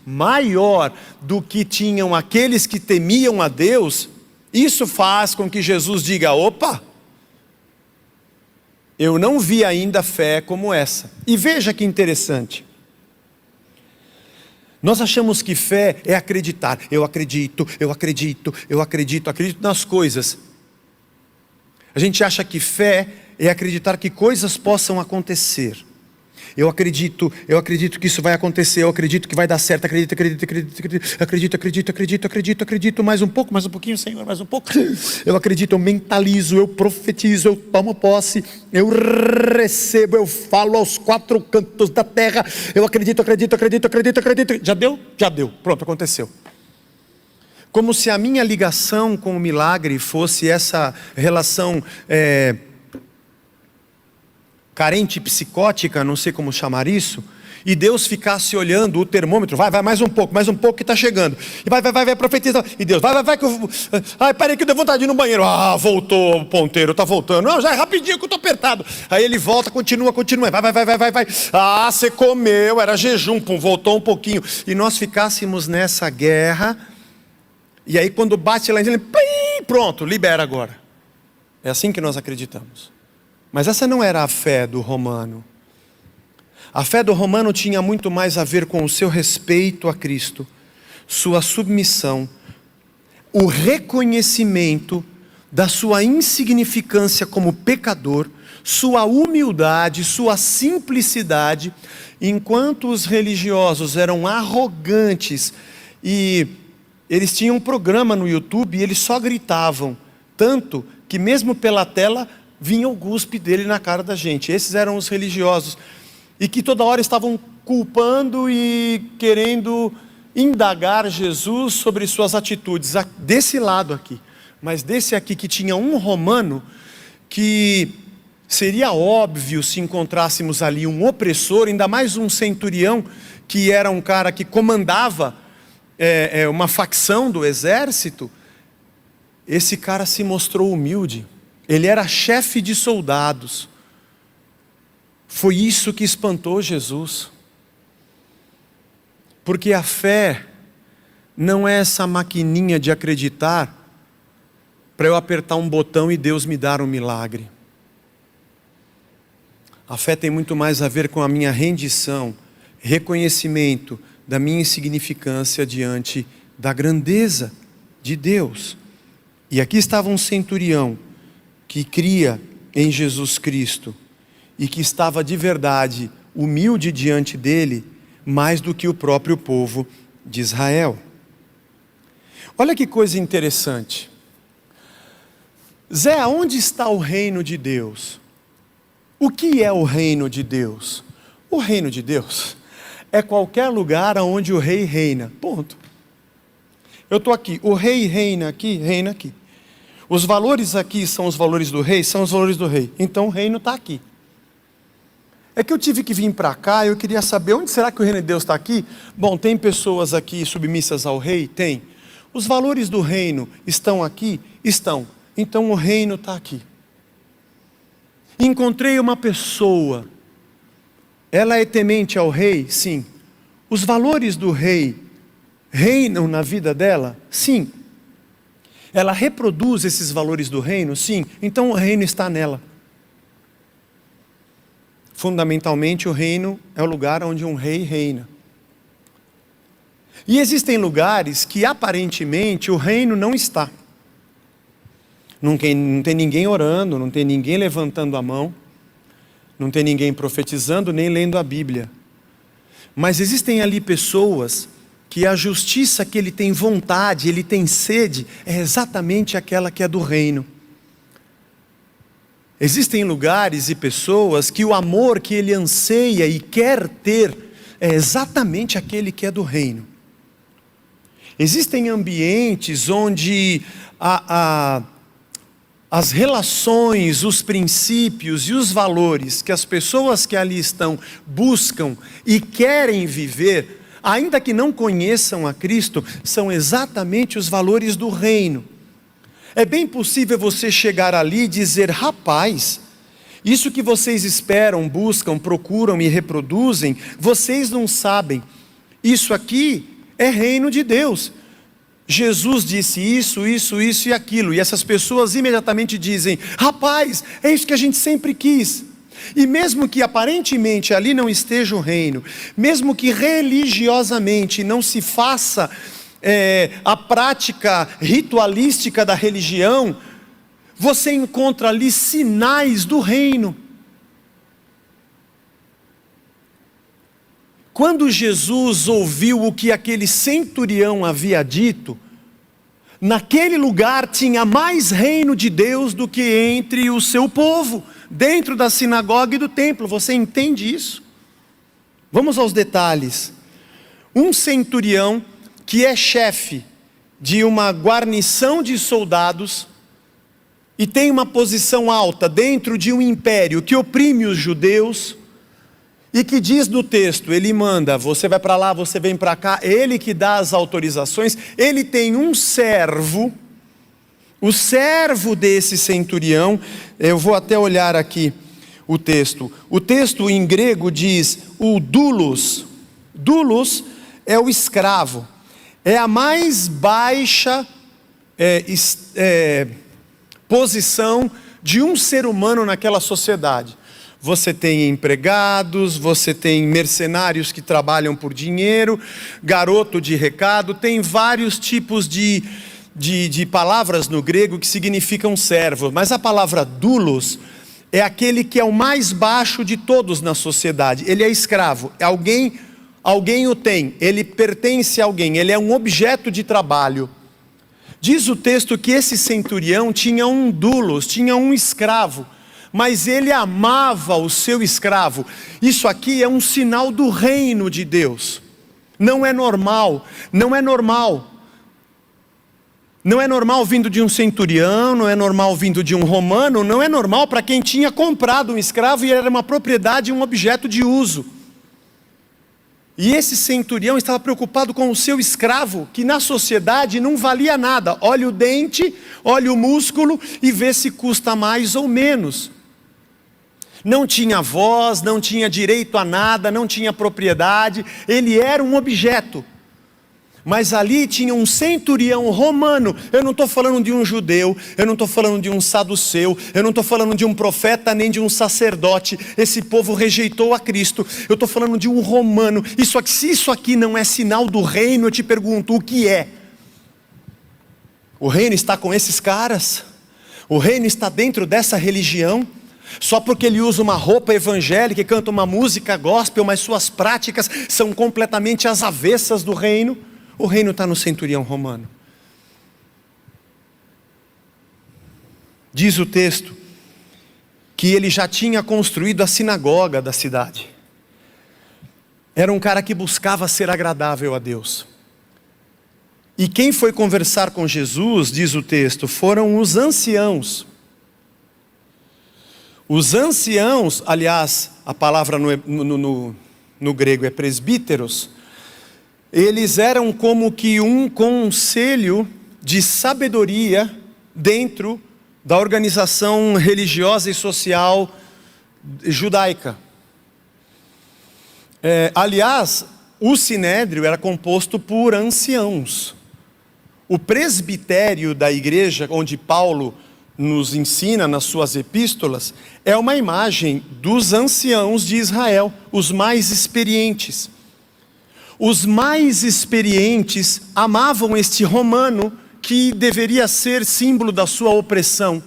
maior do que tinham aqueles que temiam a Deus, isso faz com que Jesus diga: opa, eu não vi ainda fé como essa. E veja que interessante. Nós achamos que fé é acreditar. Eu acredito nas coisas. A gente acha que fé é acreditar que coisas possam acontecer. Eu acredito que isso vai acontecer, eu acredito que vai dar certo, acredito, mais um pouco, mais um pouquinho, Senhor, mais um pouco. Eu acredito, eu mentalizo, eu profetizo, eu tomo posse, eu recebo, eu falo aos quatro cantos da terra. Eu acredito. Já deu? Já deu, pronto, aconteceu. Como se a minha ligação com o milagre fosse essa relação carente psicótica, não sei como chamar isso, e Deus ficasse olhando o termômetro: vai, mais um pouco que está chegando, e vai, profetiza, e Deus, vai, que eu, peraí que eu dei vontade de ir no banheiro, voltou o ponteiro, está voltando, não, já é rapidinho que eu estou apertado, aí ele volta, continua, vai, você comeu, era jejum, voltou um pouquinho, e nós ficássemos nessa guerra, e aí quando bate lá em cima, pronto, libera agora. É assim que nós acreditamos. Mas essa não era a fé do romano. A fé do romano tinha muito mais a ver com o seu respeito a Cristo, sua submissão, o reconhecimento da sua insignificância como pecador, sua humildade, sua simplicidade, enquanto os religiosos eram arrogantes e eles tinham um programa no YouTube e eles só gritavam, tanto que mesmo pela tela vinha o guspe dele na cara da gente. Esses eram os religiosos, e que toda hora estavam culpando e querendo indagar Jesus sobre suas atitudes, desse lado aqui. Mas desse aqui que tinha um romano, que seria óbvio se encontrássemos ali um opressor, ainda mais um centurião, que era um cara que comandava uma facção do exército. Esse cara se mostrou humilde. Ele era chefe de soldados. Foi isso que espantou Jesus. Porque a fé não é essa maquininha de acreditar para eu apertar um botão e Deus me dar um milagre. A fé tem muito mais a ver com a minha rendição, reconhecimento da minha insignificância diante da grandeza de Deus. E aqui estava um centurião que cria em Jesus Cristo e que estava de verdade humilde diante dele, mais do que o próprio povo de Israel. Olha que coisa interessante. Zé, onde está o reino de Deus? O que é o reino de Deus? O reino de Deus é qualquer lugar onde o rei reina, ponto. Eu estou aqui, o rei reina aqui, reina aqui. Os valores aqui são os valores do rei? São os valores do rei. Então o reino está aqui. É que eu tive que vir para cá, eu queria saber, onde será que o reino de Deus está aqui? Bom, tem pessoas aqui submissas ao rei? Tem. Os valores do reino estão aqui? Estão. Então o reino está aqui. Encontrei uma pessoa, ela é temente ao rei? Sim. Os valores do rei reinam na vida dela? Sim. Ela reproduz esses valores do reino? Sim. Então o reino está nela. Fundamentalmente o reino é o lugar onde um rei reina. E existem lugares que aparentemente o reino não está. Não tem ninguém orando, não tem ninguém levantando a mão, não tem ninguém profetizando, nem lendo a Bíblia. Mas existem ali pessoas que a justiça que ele tem vontade, ele tem sede, é exatamente aquela que é do reino. Existem lugares e pessoas que o amor que ele anseia e quer ter é exatamente aquele que é do reino. Existem ambientes onde as relações, os princípios e os valores que as pessoas que ali estão buscam e querem viver, ainda que não conheçam a Cristo, são exatamente os valores do reino. É bem possível você chegar ali e dizer: rapaz, isso que vocês esperam, buscam, procuram e reproduzem, vocês não sabem. Isso aqui é reino de Deus. Jesus disse isso, isso, isso e aquilo, e essas pessoas imediatamente dizem: rapaz, é isso que a gente sempre quis. E mesmo que aparentemente ali não esteja o reino, mesmo que religiosamente não se faça a prática ritualística da religião, você encontra ali sinais do reino. Quando Jesus ouviu o que aquele centurião havia dito, naquele lugar tinha mais reino de Deus do que entre o seu povo, dentro da sinagoga e do templo. Você entende isso? Vamos aos detalhes. Um centurião que é chefe de uma guarnição de soldados e tem uma posição alta dentro de um império que oprime os judeus, e que diz no texto, ele manda, você vai para lá, você vem para cá, ele que dá as autorizações. Ele tem um servo, o servo desse centurião, eu vou até olhar aqui o texto em grego diz o doulos. Doulos é o escravo, é a mais baixa posição de um ser humano naquela sociedade. Você tem empregados, você tem mercenários que trabalham por dinheiro, garoto de recado, tem vários tipos de palavras no grego que significam servo, mas a palavra doulos é aquele que é o mais baixo de todos na sociedade. Ele é escravo, alguém o tem, ele pertence a alguém, ele é um objeto de trabalho. Diz o texto que esse centurião tinha um doulos, tinha um escravo, mas ele amava o seu escravo. Isso aqui é um sinal do reino de Deus. Não é normal, não é normal. Não é normal vindo de um centurião, não é normal vindo de um romano, não é normal para quem tinha comprado um escravo e era uma propriedade, um objeto de uso. E esse centurião estava preocupado com o seu escravo, que na sociedade não valia nada. Olha o dente, olha o músculo e vê se custa mais ou menos. Não tinha voz, não tinha direito a nada, não tinha propriedade, ele era um objeto. Mas ali tinha um centurião romano. Eu não estou falando de um judeu, eu não estou falando de um saduceu, eu não estou falando de um profeta nem de um sacerdote. Esse povo rejeitou a Cristo. Eu estou falando de um romano. Se isso aqui não é sinal do reino, eu te pergunto, o que é? O reino está com esses caras? O reino está dentro dessa religião? Só porque ele usa uma roupa evangélica e canta uma música gospel, mas suas práticas são completamente às avessas do reino? O reino está no centurião romano. Diz o texto que ele já tinha construído a sinagoga da cidade. Era um cara que buscava ser agradável a Deus. E quem foi conversar com Jesus, diz o texto, foram os anciãos. Os anciãos, aliás, a palavra no grego é presbíteros, eles eram como que um conselho de sabedoria dentro da organização religiosa e social judaica. Aliás, o sinédrio era composto por anciãos. O presbitério da igreja, onde Paulo nos ensina nas suas epístolas, é uma imagem dos anciãos de Israel, os mais experientes. Os mais experientes amavam este romano que deveria ser símbolo da sua opressão.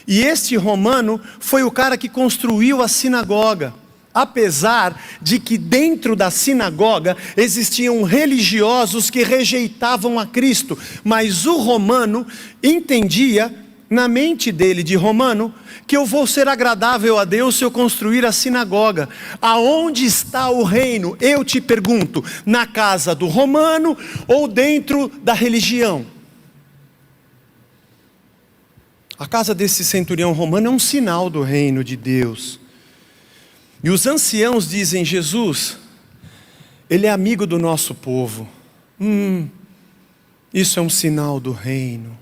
E este romano foi o cara que construiu a sinagoga, apesar de que dentro da sinagoga existiam religiosos que rejeitavam a Cristo, mas o romano entendia, na mente dele de romano, que eu vou ser agradável a Deus se eu construir a sinagoga. Aonde está o reino? Eu te pergunto, na casa do romano ou dentro da religião? A casa desse centurião romano é um sinal do reino de Deus. E os anciãos dizem: Jesus, ele é amigo do nosso povo. Isso é um sinal do reino.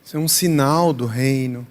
Isso é um sinal do reino.